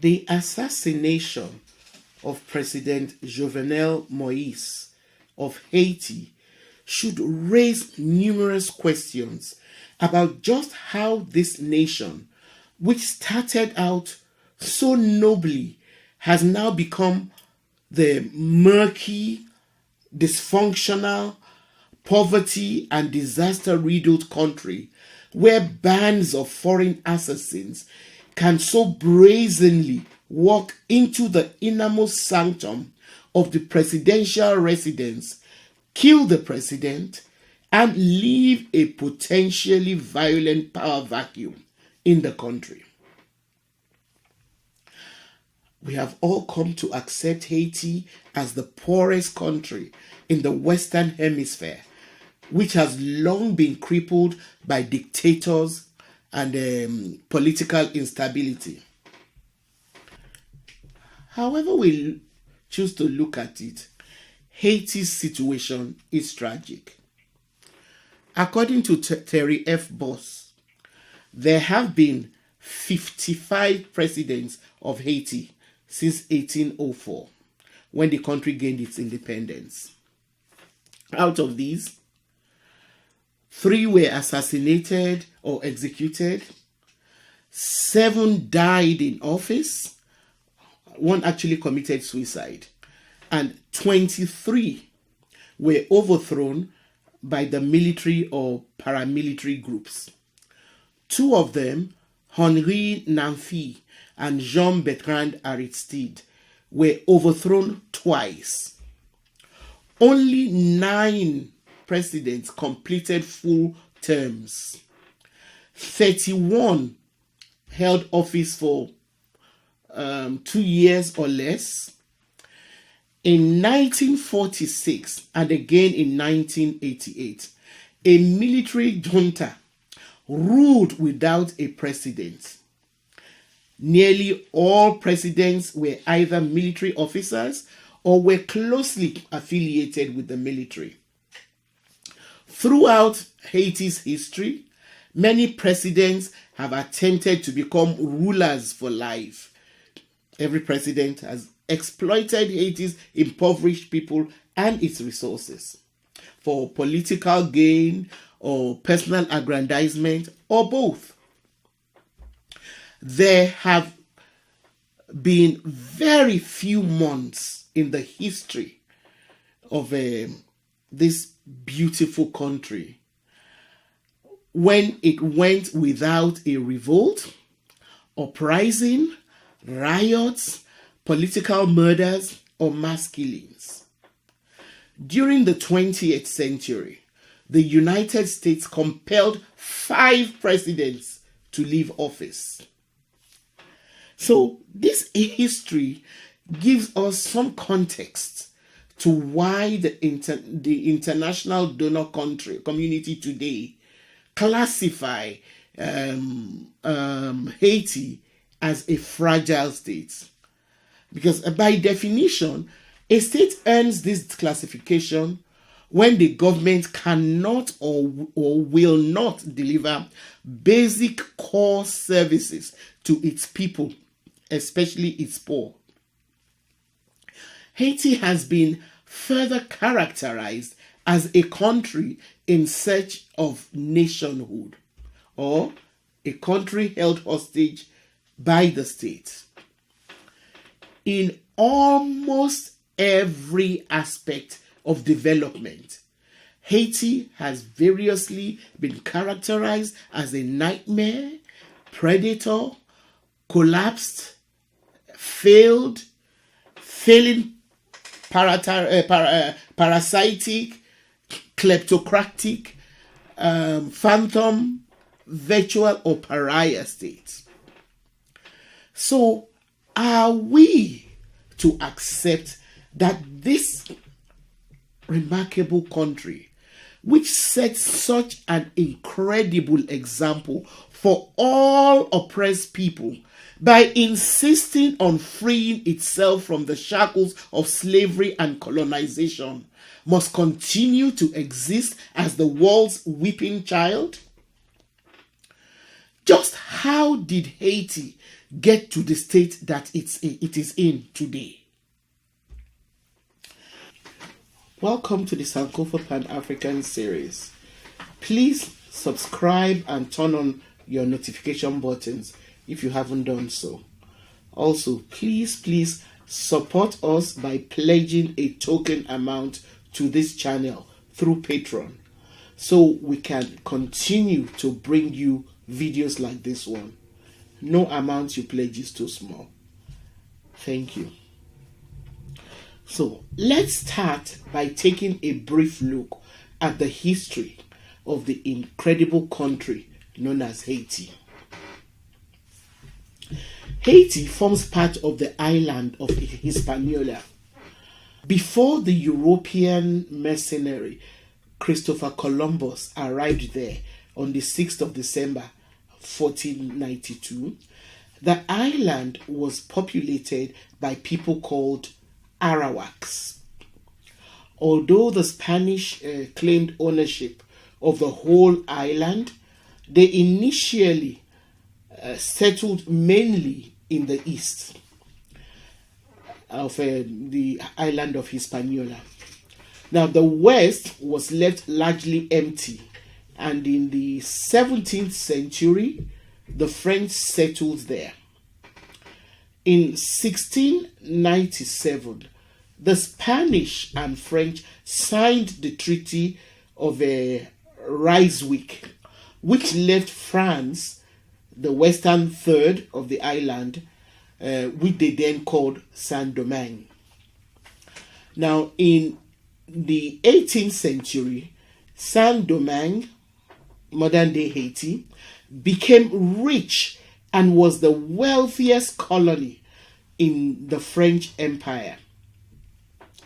The assassination of President Jovenel Moïse of Haiti should raise numerous questions about just how this nation, which started out so nobly, has now become the murky, dysfunctional, poverty and disaster-riddled country where bands of foreign assassins can so brazenly walk into the innermost sanctum of the presidential residence, kill the president, and leave a potentially violent power vacuum in the country. We have all come to accept Haiti as the poorest country in the Western Hemisphere, which has long been crippled by dictators and political instability. However we choose to look at it, Haiti's situation is tragic. According to Terry F. Boss, there have been 55 presidents of Haiti since 1804, when the country gained its independence. Out of these, 3 were assassinated or executed, 7 died in office, 1 actually committed suicide, and 23 were overthrown by the military or paramilitary groups. 2 of them, Henri Namphy and Jean-Bertrand Aristide, were overthrown twice. Only 9 presidents completed full terms. 31 held office for 2 years or less. In 1946 and again in 1988, a military junta ruled without a president. Nearly all presidents were either military officers or were closely affiliated with the military. Throughout Haiti's history, many presidents have attempted to become rulers for life. Every president has exploited Haiti's impoverished people and its resources for political gain or personal aggrandizement or both. There have been very few months in the history of this beautiful country when it went without a revolt, uprising, riots, political murders, or mass killings. During the 20th century, the United States compelled 5 presidents to leave office. So this history gives us some context to why the international donor community today classify Haiti as a fragile state. Because by definition, a state earns this classification when the government cannot or will not deliver basic core services to its people, especially its poor. Haiti has been further characterized as a country in search of nationhood, or a country held hostage by the state. In almost every aspect of development, Haiti has variously been characterized as a nightmare, predator, collapsed, failing parasitic, kleptocratic, phantom, virtual or pariah states. So, are we to accept that this remarkable country, which sets such an incredible example for all oppressed people by insisting on freeing itself from the shackles of slavery and colonization, must continue to exist as the world's weeping child? Just how did Haiti get to the state that it is in today? Welcome to the Sankofa Pan-African series. Please subscribe and turn on your notification buttons if you haven't done so. Also, please support us by pledging a token amount to this channel through Patreon, so we can continue to bring you videos like this one. No amount you pledge is too small. Thank you. So let's start by taking a brief look at the history of the incredible country known as Haiti. Haiti forms part of the island of Hispaniola. Before the European mercenary Christopher Columbus arrived there on the 6th of December 1492, the island was populated by people called Arawaks. Although the Spanish claimed ownership of the whole island, they initially settled mainly in the east of the island of Hispaniola. Now, the west was left largely empty, and in the 17th century, the French settled there. In 1697, the Spanish and French signed the Treaty of Ryswick, which left France, the western third of the island, which they then called Saint-Domingue. Now, in the 18th century, Saint-Domingue, modern-day Haiti, became rich and was the wealthiest colony in the French Empire,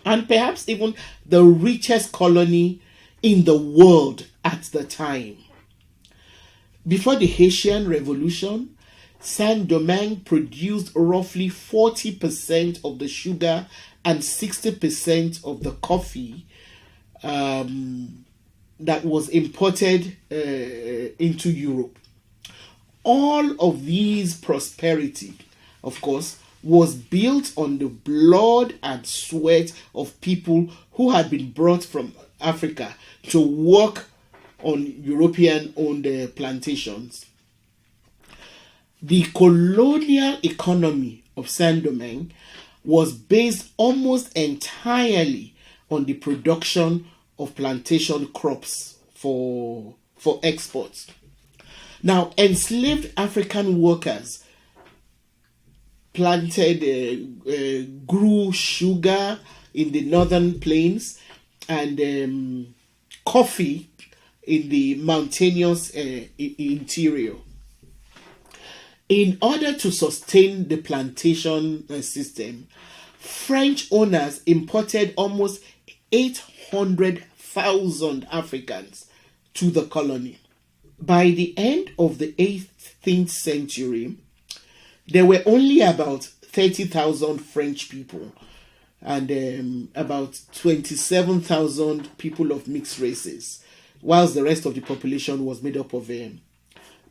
and perhaps even the richest colony in the world at the time. Before the Haitian Revolution, Saint-Domingue produced roughly 40% of the sugar and 60% of the coffee that was imported into Europe. All of these prosperity, of course, was built on the blood and sweat of people who had been brought from Africa to work on European-owned plantations. The colonial economy of Saint-Domingue was based almost entirely on the production of plantation crops for exports. Now, enslaved African workers grew sugar in the northern plains and coffee in the mountainous interior. In order to sustain the plantation system, French owners imported almost 800,000 Africans to the colony. By the end of the 18th century, there were only about 30,000 French people and about 27,000 people of mixed races, whilst the rest of the population was made up of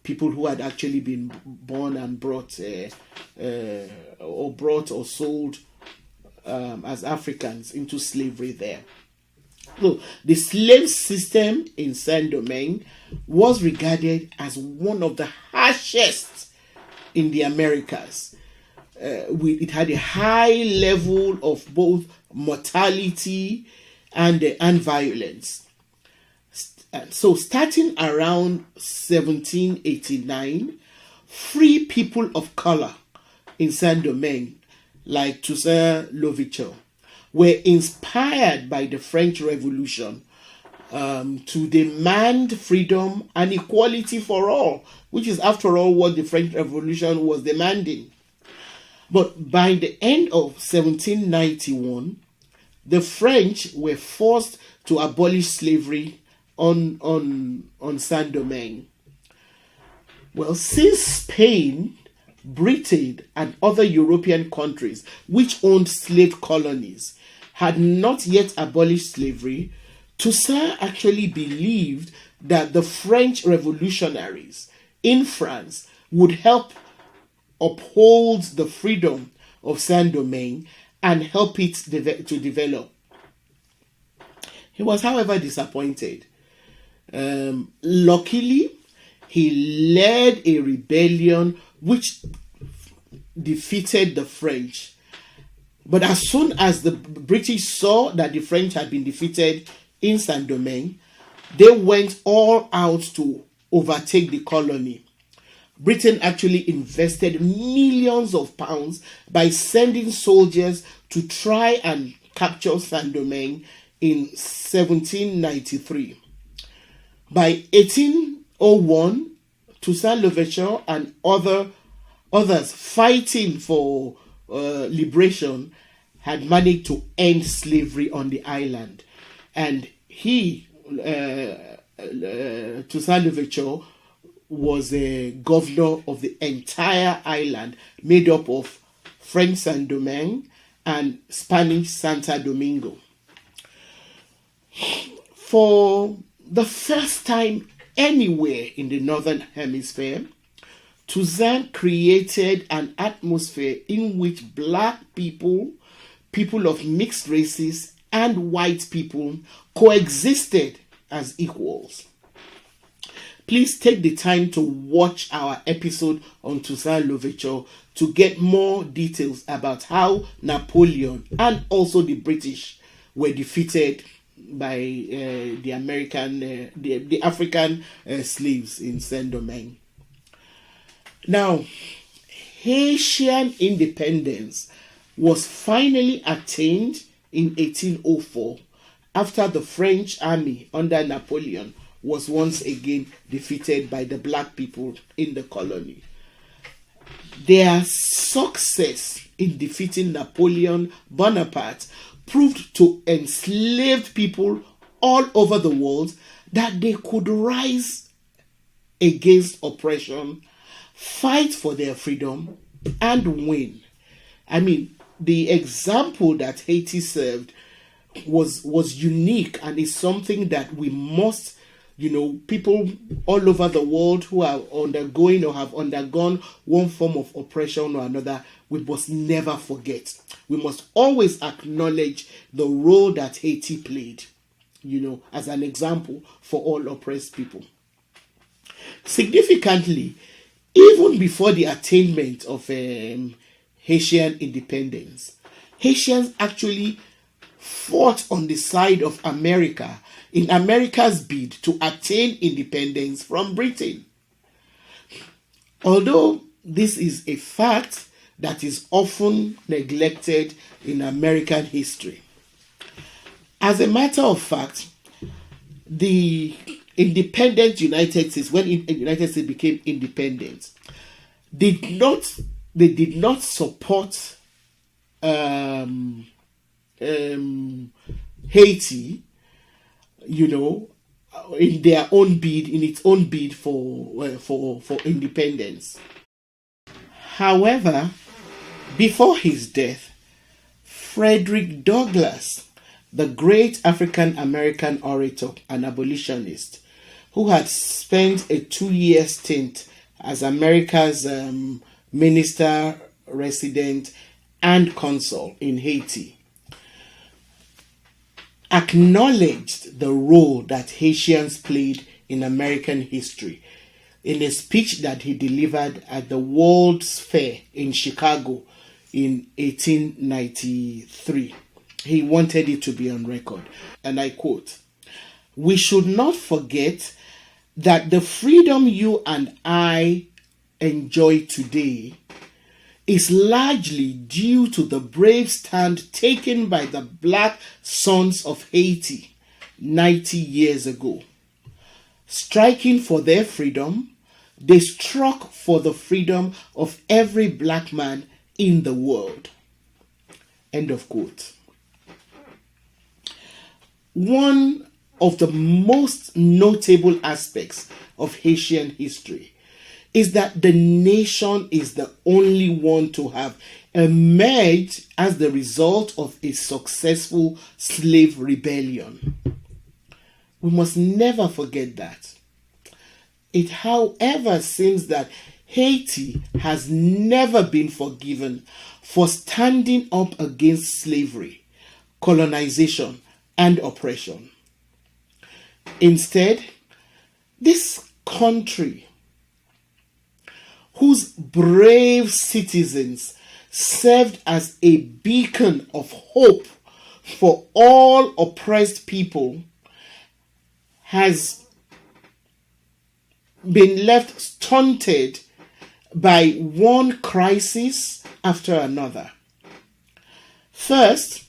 people who had actually been born and brought or sold as Africans into slavery there. So the slave system in Saint-Domingue was regarded as one of the harshest in the Americas. It had a high level of both mortality and violence. So starting around 1789, free people of color in Saint-Domingue, like Toussaint Louverture, were inspired by the French Revolution to demand freedom and equality for all, which is, after all, what the French Revolution was demanding. But by the end of 1791, the French were forced to abolish slavery on Saint-Domingue. Well, since Spain, Britain, and other European countries which owned slave colonies had not yet abolished slavery, Toussaint actually believed that the French revolutionaries in France would help uphold the freedom of Saint-Domingue and help it to develop. He was, however, disappointed. Luckily, he led a rebellion which defeated the French. But as soon as the British saw that the French had been defeated in Saint-Domingue, they went all out to overtake the colony. Britain actually invested millions of pounds by sending soldiers to try and capture Saint-Domingue in 1793. By 1801, Toussaint Louverture and others fighting for liberation had managed to end slavery on the island, and he, Toussaint Louverture, was a governor of the entire island, made up of French Saint-Domingue and Spanish Santo Domingo. For the first time anywhere in the Northern Hemisphere, Toussaint created an atmosphere in which black people, people of mixed races, and white people coexisted as equals. Please take the time to watch our episode on Toussaint Louverture to get more details about how Napoleon and also the British were defeated by the African slaves in Saint-Domingue. Now, Haitian independence was finally attained in 1804 after the French army under Napoleon was once again defeated by the black people in the colony. Their success in defeating Napoleon Bonaparte proved to enslaved people all over the world that they could rise against oppression, fight for their freedom, and win. I mean, the example that Haiti served was unique and is something that we must, people all over the world who are undergoing or have undergone one form of oppression or another, we must never forget. We must always acknowledge the role that Haiti played, as an example for all oppressed people. Significantly, even before the attainment of Haitian independence, Haitians actually fought on the side of America in America's bid to attain independence from Britain. Although this is a fact that is often neglected in American history. As a matter of fact, the independent United States, when the United States became independent, they did not support Haiti, in its own bid for independence. However, before his death, Frederick Douglass, the great African American orator and abolitionist, who had spent a 2-year stint as America's minister, resident, and consul in Haiti, acknowledged the role that Haitians played in American history in a speech that he delivered at the World's Fair in Chicago in 1893. He wanted it to be on record, and I quote, "We should not forget that the freedom you and I enjoy today is largely due to the brave stand taken by the black sons of Haiti 90 years ago. Striking for their freedom, they struck for the freedom of every black man in the world." End of quote. One of the most notable aspects of Haitian history is that the nation is the only one to have emerged as the result of a successful slave rebellion. We must never forget that. It, however, seems that Haiti has never been forgiven for standing up against slavery, colonization, and oppression. Instead, this country, whose brave citizens served as a beacon of hope for all oppressed people, has been left stunted by one crisis after another. First,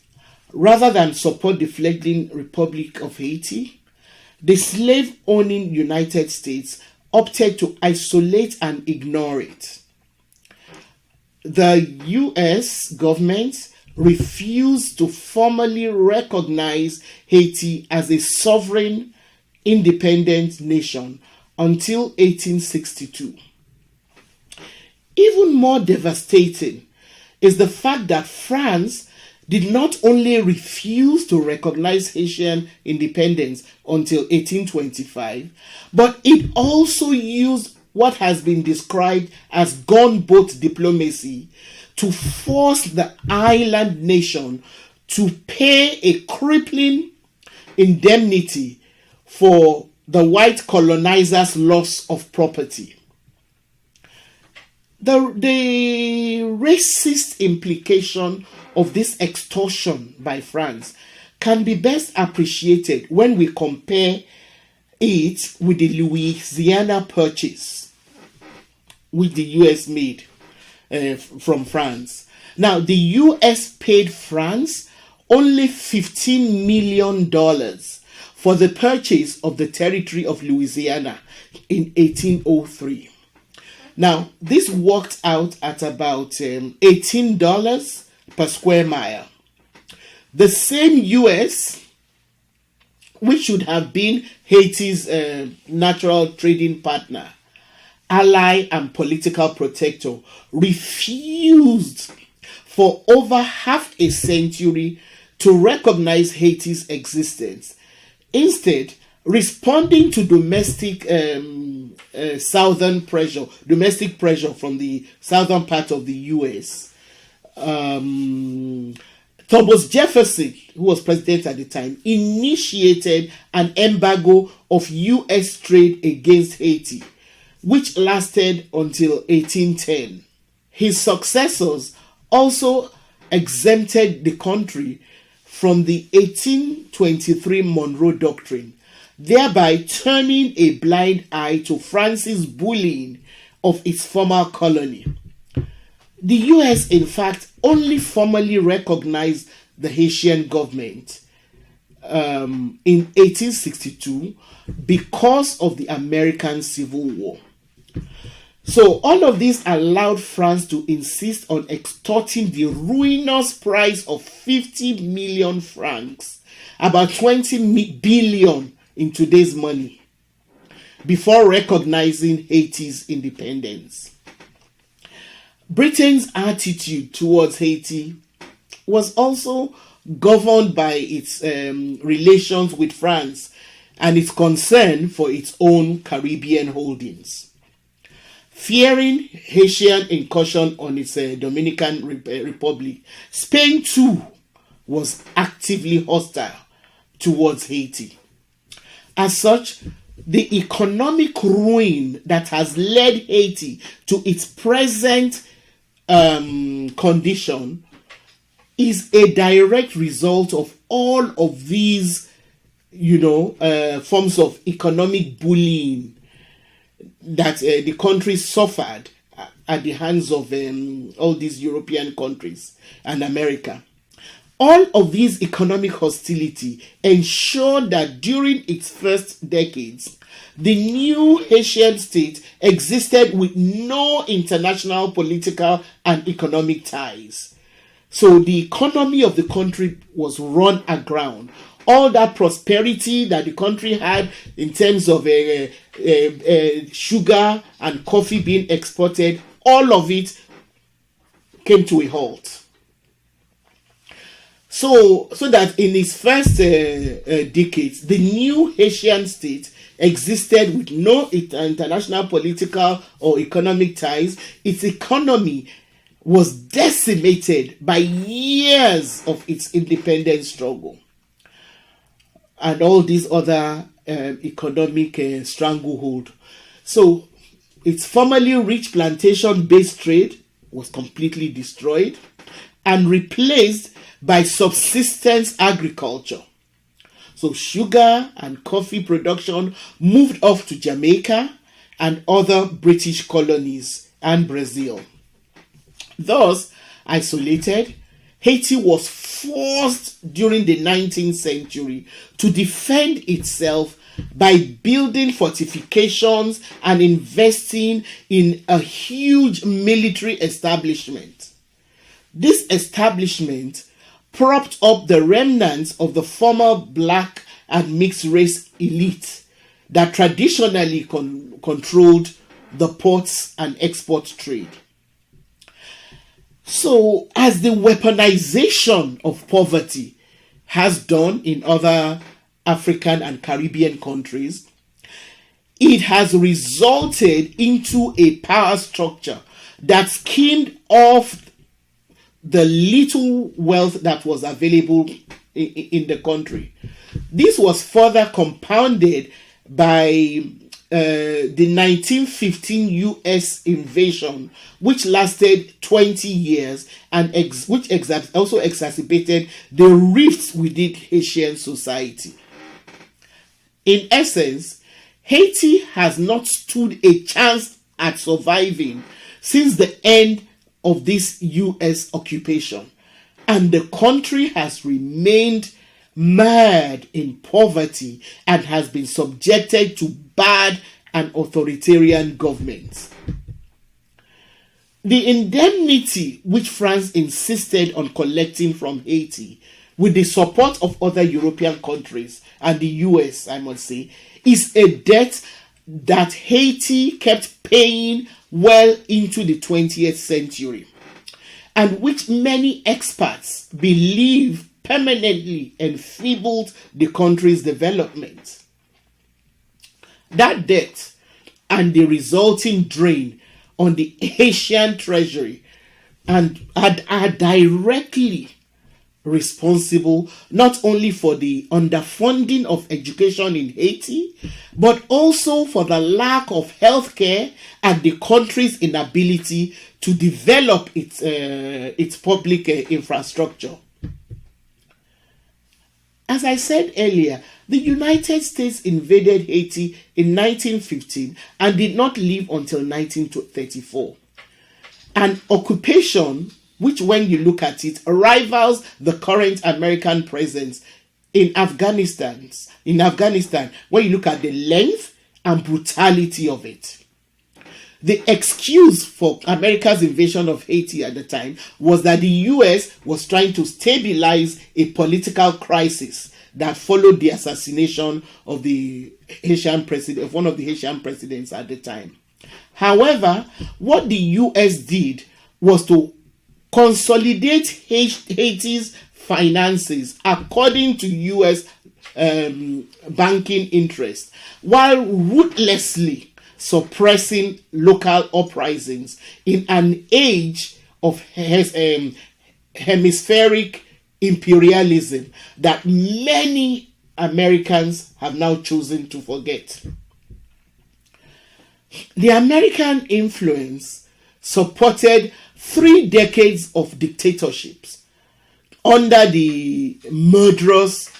rather than support the fledgling Republic of Haiti, the slave-owning United States opted to isolate and ignore it. The US government refused to formally recognize Haiti as a sovereign, independent nation until 1862. Even more devastating is the fact that France did not only refuse to recognize Haitian independence until 1825, but it also used what has been described as gunboat diplomacy to force the island nation to pay a crippling indemnity for the white colonizers' loss of property. The racist implication of this extortion by France can be best appreciated when we compare it with the Louisiana Purchase, which the US made from France. Now, the US paid France only $15 million for the purchase of the territory of Louisiana in 1803. Now, this worked out at about $18 per square mile. The same US, which should have been Haiti's natural trading partner, ally, and political protector, refused for over half a century to recognize Haiti's existence. Instead, responding to domestic pressure from the southern part of the US, Thomas Jefferson, who was president at the time, initiated an embargo of US trade against Haiti, which lasted until 1810. His successors also exempted the country from the 1823 Monroe Doctrine, thereby turning a blind eye to France's bullying of its former colony. The US, in fact, only formally recognized the Haitian government in 1862 because of the American Civil War. So all of this allowed France to insist on extorting the ruinous price of 50 million francs, about 20 billion in today's money, before recognizing Haiti's independence. Britain's attitude towards Haiti was also governed by its relations with France and its concern for its own Caribbean holdings. Fearing Haitian incursion on its Dominican Republic, Spain too was actively hostile towards Haiti. As such, the economic ruin that has led Haiti to its present condition is a direct result of all of these, forms of economic bullying that the country suffered at the hands of all these European countries and America. All of these economic hostility ensured that during its first decades, the new Haitian state existed with no international political and economic ties. So the economy of the country was run aground. All that prosperity that the country had in terms of sugar and coffee being exported, all of it came to a halt. So that in its first decades, the new Haitian state existed with no international political or economic ties. Its economy was decimated by years of its independence struggle and all these other economic stranglehold. So its formerly rich plantation-based trade was completely destroyed and replaced by subsistence agriculture. So sugar and coffee production moved off to Jamaica and other British colonies and Brazil. Thus isolated, Haiti was forced during the 19th century to defend itself by building fortifications and investing in a huge military establishment. This establishment propped up the remnants of the former black and mixed race elite that traditionally controlled the ports and export trade. So, as the weaponization of poverty has done in other African and Caribbean countries, it has resulted into a power structure that skimmed off the little wealth that was available in the country. This was further compounded by the 1915 U.S. invasion, which lasted 20 years and which also exacerbated the rifts within Haitian society. In essence, Haiti has not stood a chance at surviving since the end of this U.S. occupation, and the country has remained mired in poverty and has been subjected to bad and authoritarian governments. The indemnity which France insisted on collecting from Haiti, with the support of other European countries and the US, I must say, is a debt that Haiti kept paying well into the 20th century, and which many experts believe permanently enfeebled the country's development. That debt and the resulting drain on the Haitian treasury are directly responsible not only for the underfunding of education in Haiti, but also for the lack of healthcare and the country's inability to develop its public infrastructure. As I said earlier, the United States invaded Haiti in 1915 and did not leave until 1934. An occupation which, when you look at it, rivals the current American presence in Afghanistan, when you look at the length and brutality of it. The excuse for America's invasion of Haiti at the time was that the US was trying to stabilize a political crisis that followed the assassination of the Haitian president, of one of the Haitian presidents at the time. However, what the US did was to consolidate Haiti's finances according to US banking interests, while ruthlessly suppressing local uprisings in an age of hemispheric imperialism that many Americans have now chosen to forget. The American influence supported 3 decades of dictatorships under the murderous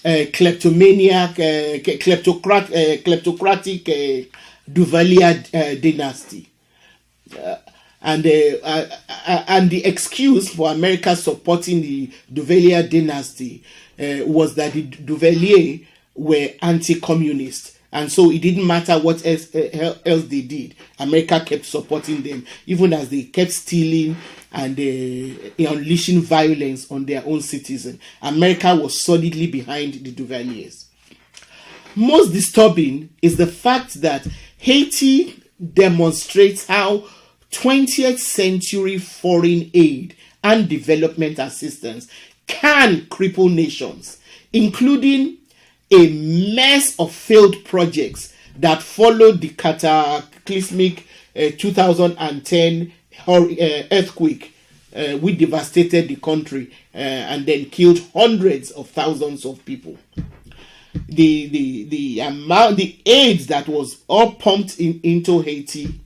kleptocratic Duvalier dynasty. And the excuse for America supporting the Duvalier dynasty was that the Duvalier were anti-communist. And so it didn't matter what else they did. America kept supporting them, even as they kept stealing and unleashing violence on their own citizens. America was solidly behind the Duvaliers. Most disturbing is the fact that Haiti demonstrates how 20th century foreign aid and development assistance can cripple nations, including a mess of failed projects that followed the cataclysmic 2010 earthquake, which devastated the country and then killed hundreds of thousands of people. The aid that was all pumped into Haiti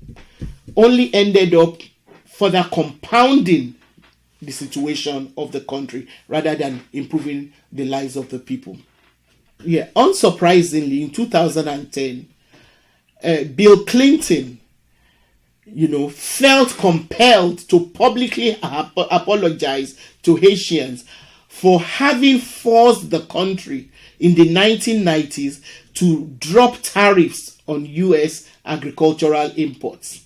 only ended up further compounding the situation of the country rather than improving the lives of the people. Yeah, unsurprisingly, in 2010, Bill Clinton, felt compelled to publicly apologize to Haitians for having forced the country in the 1990s to drop tariffs on U.S. agricultural imports.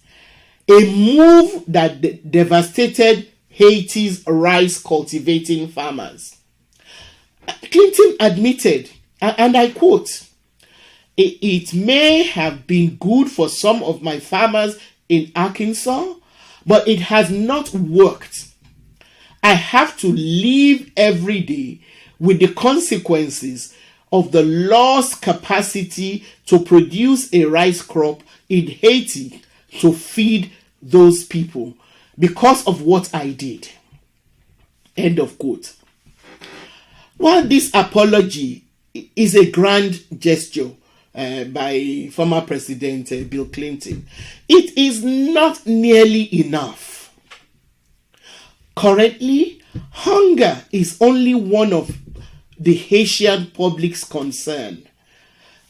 A move that devastated Haiti's rice cultivating farmers. Clinton admitted, and I quote, "It may have been good for some of my farmers in Arkansas, but it has not worked. I have to live every day with the consequences of the lost capacity to produce a rice crop in Haiti to feed those people because of what I did." End of quote. While this apology is a grand gesture by former President Bill Clinton, it is not nearly enough. Currently, hunger is only one of the Haitian public's concern.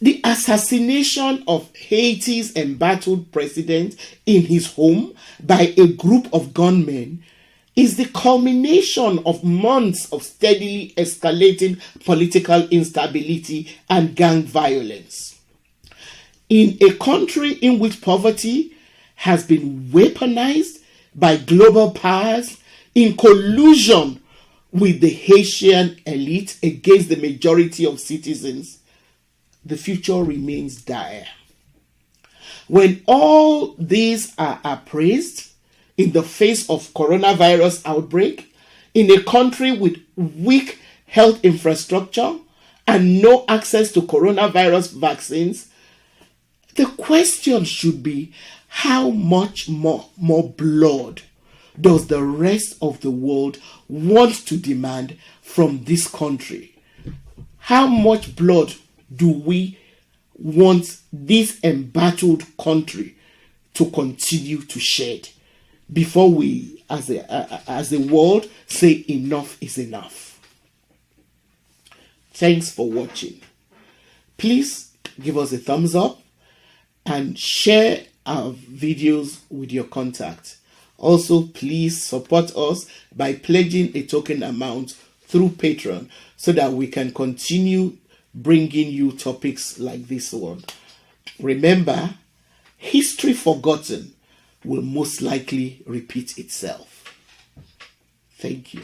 The assassination of Haiti's embattled president in his home by a group of gunmen is the culmination of months of steadily escalating political instability and gang violence. In a country in which poverty has been weaponized by global powers in collusion with the Haitian elite against the majority of citizens, the future remains dire. When all these are appraised in the face of coronavirus outbreak, in a country with weak health infrastructure and no access to coronavirus vaccines, the question should be, how much more blood does the rest of the world want to demand from this country? How much blood do we want this embattled country to continue to shed before we, as a world, say enough is enough? Thanks for watching. Please give us a thumbs up and share our videos with your contacts. Also, please support us by pledging a token amount through Patreon so that we can continue bringing you topics like this one. Remember, history forgotten will most likely repeat itself. Thank you.